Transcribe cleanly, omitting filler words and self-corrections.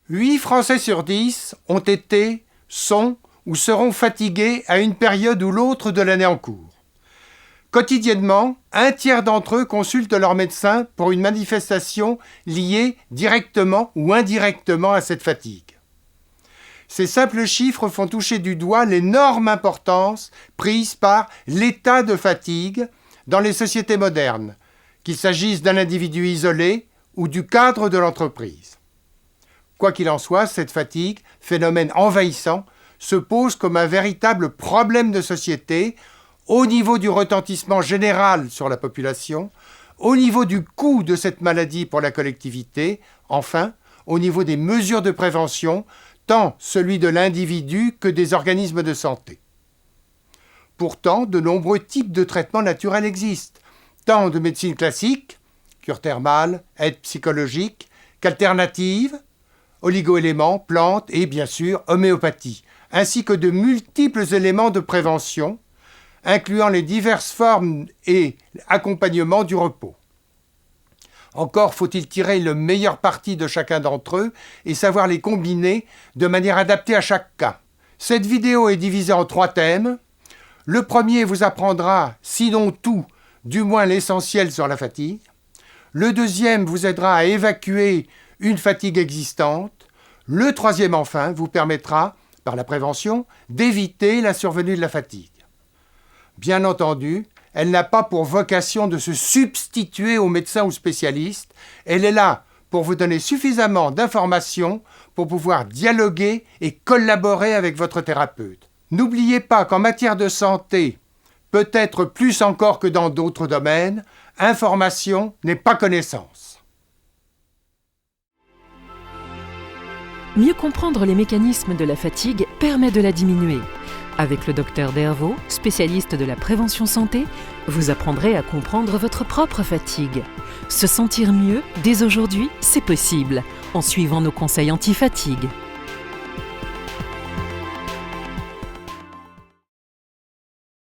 8 Français sur 10 ont été, sont ou seront fatigués à une période ou l'autre de l'année en cours. Quotidiennement, un tiers d'entre eux consultent leur médecin pour une manifestation liée directement ou indirectement à cette fatigue. Ces simples chiffres font toucher du doigt l'énorme importance prise par l'état de fatigue dans les sociétés modernes, qu'il s'agisse d'un individu isolé ou du cadre de l'entreprise. Quoi qu'il en soit, cette fatigue, phénomène envahissant, se pose comme un véritable problème de société au niveau du retentissement général sur la population, au niveau du coût de cette maladie pour la collectivité, enfin, au niveau des mesures de prévention, tant celui de l'individu que des organismes de santé. Pourtant, de nombreux types de traitements naturels existent, tant de médecine classique, cure thermale, aide psychologique, qu'alternatives, oligo-éléments, plantes et bien sûr homéopathie, ainsi que de multiples éléments de prévention, incluant les diverses formes et accompagnement du repos. Encore faut-il tirer le meilleur parti de chacun d'entre eux et savoir les combiner de manière adaptée à chaque cas. Cette vidéo est divisée en 3 thèmes. Le premier vous apprendra, sinon tout, du moins l'essentiel sur la fatigue. Le deuxième vous aidera à évacuer une fatigue existante. Le troisième, enfin, vous permettra, par la prévention, d'éviter la survenue de la fatigue. Bien entendu, elle n'a pas pour vocation de se substituer aux médecins ou spécialistes. Elle est là pour vous donner suffisamment d'informations pour pouvoir dialoguer et collaborer avec votre thérapeute. N'oubliez pas qu'en matière de santé, peut-être plus encore que dans d'autres domaines, information n'est pas connaissance. Mieux comprendre les mécanismes de la fatigue permet de la diminuer. Avec le docteur Dervaux, spécialiste de la prévention santé, vous apprendrez à comprendre votre propre fatigue. Se sentir mieux, dès aujourd'hui, c'est possible, en suivant nos conseils anti-fatigue.